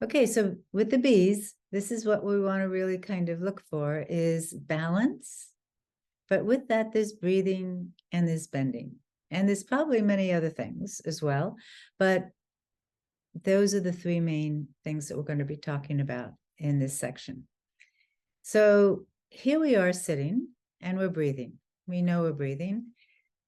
Okay, so with the bees, this is what we want to really kind of look for is balance. But with that, there's breathing and there's bending. And there's probably many other things as well. But those are the three main things that we're going to be talking about in this section. So here we are sitting and we're breathing. We know we're breathing.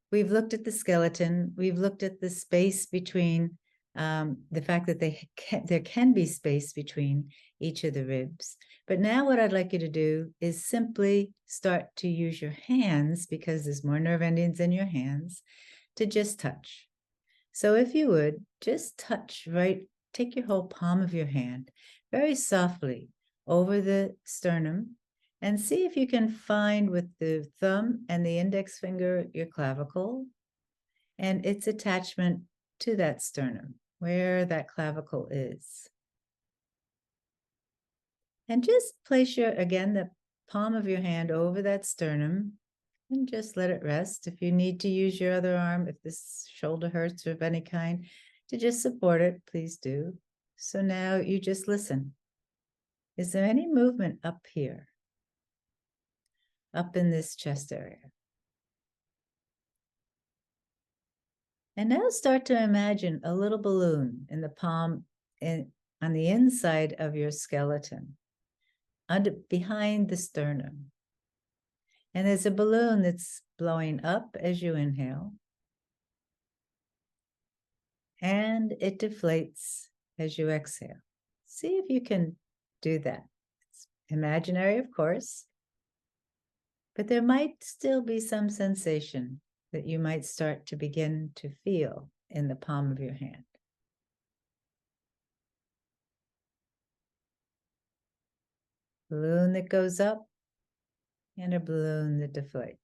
We've looked at the skeleton. We've looked at the space between the fact that there can be space between each of the ribs. But now what I'd like you to do is simply start to use your hands, because there's more nerve endings in your hands, to just touch. So if you would, just touch take your whole palm of your hand very softly over the sternum and see if you can find with the thumb and the index finger your clavicle and its attachment to that sternum, where that clavicle is. And just place again, the palm of your hand over that sternum and just let it rest. If you need to use your other arm, if this shoulder hurts or of any kind, to just support it, please do. So now you just listen. Is there any movement up here? Up in this chest area? And now start to imagine a little balloon in the palm on the inside of your skeleton, behind the sternum. And there's a balloon that's blowing up as you inhale. And it deflates as you exhale. See if you can do that. It's imaginary, of course, but there might still be some sensation that you might start to begin to feel in the palm of your hand. Balloon that goes up and a balloon that deflates.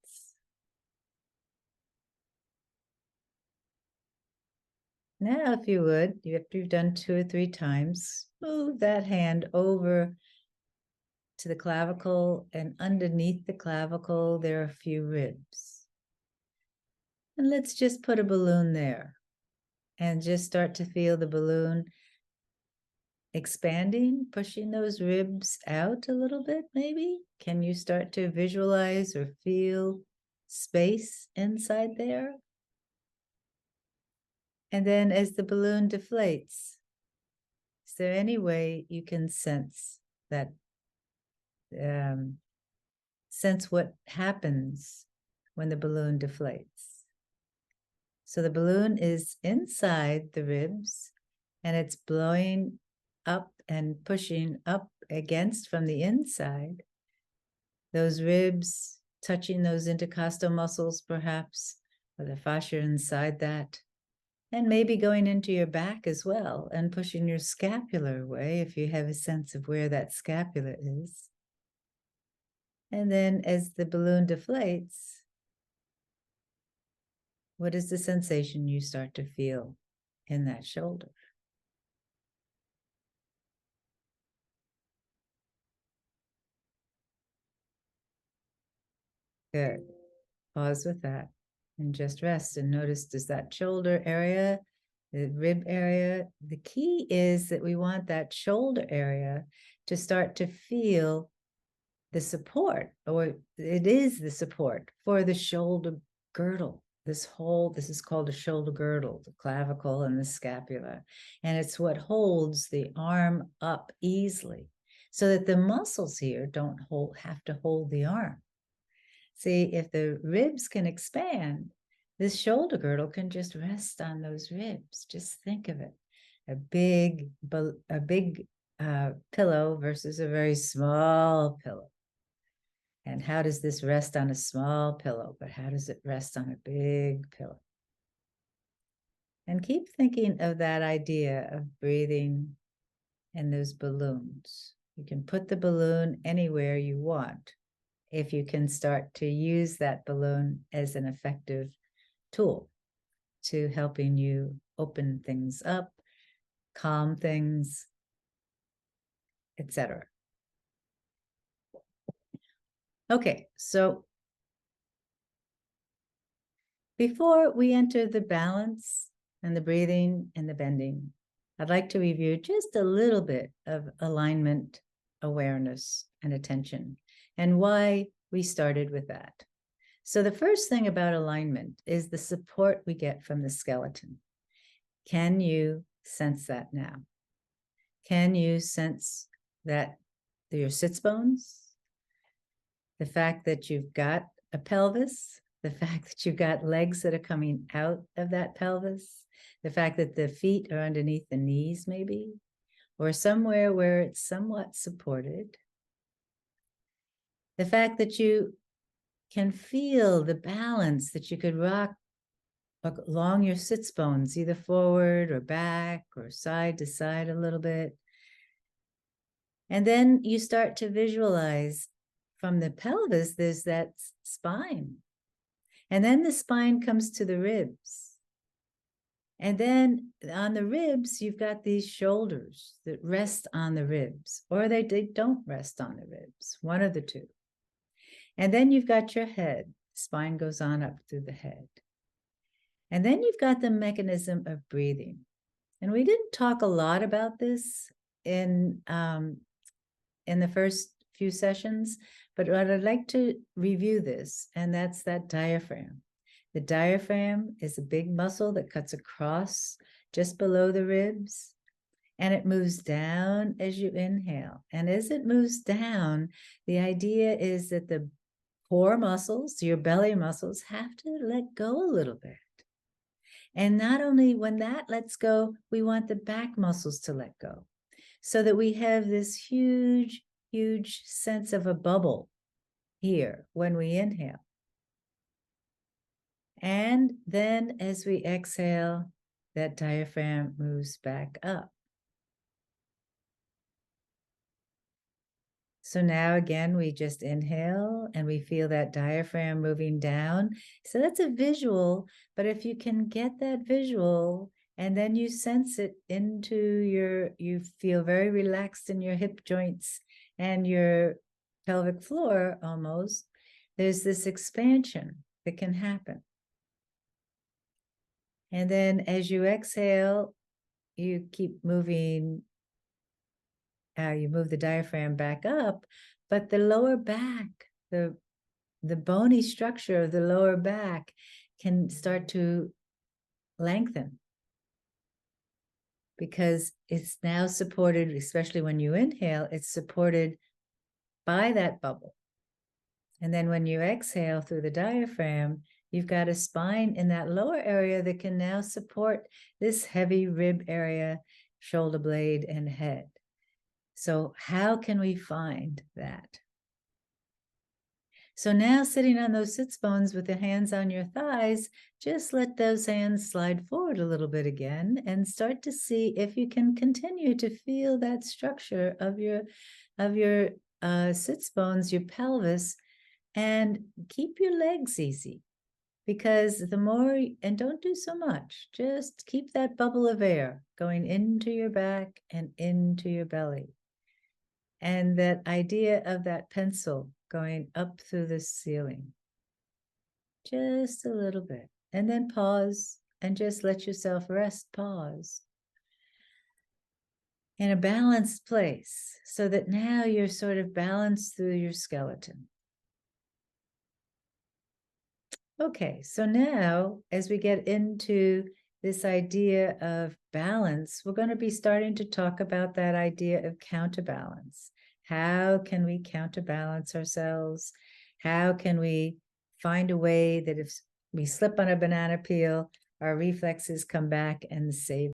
Now, if you would, after you've done 2 or 3 times, move that hand over to the clavicle, and underneath the clavicle, there are a few ribs. And let's just put a balloon there and just start to feel the balloon expanding, pushing those ribs out a little bit, maybe. Can you start to visualize or feel space inside there? And then as the balloon deflates, is there any way you can sense that, sense what happens when the balloon deflates? So the balloon is inside the ribs and it's blowing up and pushing up against from the inside. Those ribs touching those intercostal muscles, perhaps, or the fascia inside that. And maybe going into your back as well and pushing your scapula away if you have a sense of where that scapula is. And then as the balloon deflates, what is the sensation you start to feel in that shoulder? Good. Pause with that and just rest and notice, does that shoulder area, the rib area, the key is that we want that shoulder area to start to feel the support, or it is the support for the shoulder girdle. This is called a shoulder girdle, the clavicle and the scapula. And it's what holds the arm up easily so that the muscles here don't have to hold the arm. See, if the ribs can expand, this shoulder girdle can just rest on those ribs. Just think of it. A big pillow versus a very small pillow. And how does this rest on a small pillow? But how does it rest on a big pillow? And keep thinking of that idea of breathing and those balloons. You can put the balloon anywhere you want if you can start to use that balloon as an effective tool to helping you open things up, calm things, etc. Okay, so before we enter the balance and the breathing and the bending, I'd like to review just a little bit of alignment, awareness, and attention, and why we started with that. So the first thing about alignment is the support we get from the skeleton. Can you sense that now? Can you sense that your sits bones, the fact that you've got a pelvis, the fact that you've got legs that are coming out of that pelvis, the fact that the feet are underneath the knees maybe, or somewhere where it's somewhat supported, the fact that you can feel the balance, that you could rock along your sits bones, either forward or back or side to side a little bit. And then you start to visualize from the pelvis, there's that spine. And then the spine comes to the ribs. And then on the ribs, you've got these shoulders that rest on the ribs, or they don't rest on the ribs, one of the two. And then you've got your head, spine goes on up through the head. And then you've got the mechanism of breathing. And we didn't talk a lot about this in the first few sessions, but I'd like to review this, and that's that diaphragm. The diaphragm is a big muscle that cuts across just below the ribs, and it moves down as you inhale. And as it moves down, the idea is that the core muscles, your belly muscles, have to let go a little bit. And not only when that lets go, we want the back muscles to let go, so that we have this huge, huge sense of a bubble here when we inhale. And then as we exhale, that diaphragm moves back up. So now again, we just inhale and we feel that diaphragm moving down. So that's a visual, but if you can get that visual and then you sense it into you feel very relaxed in your hip joints and your pelvic floor almost, there's this expansion that can happen. And then as you exhale, you keep moving. You move the diaphragm back up, but the lower back, the bony structure of the lower back can start to lengthen because it's now supported, especially when you inhale, it's supported by that bubble. And then when you exhale through the diaphragm, you've got a spine in that lower area that can now support this heavy rib area, shoulder blade, and head. So how can we find that? So now sitting on those sits bones with the hands on your thighs, just let those hands slide forward a little bit again and start to see if you can continue to feel that structure of your sits bones, your pelvis, and keep your legs easy. Because the more, and don't do so much, just keep that bubble of air going into your back and into your belly. And that idea of that pencil going up through the ceiling. Just a little bit. And then pause and just let yourself rest, pause. In a balanced place, so that now you're sort of balanced through your skeleton. Okay, so now as we get into this idea of balance, we're going to be starting to talk about that idea of counterbalance. How can we counterbalance ourselves? How can we find a way that if we slip on a banana peel, our reflexes come back and save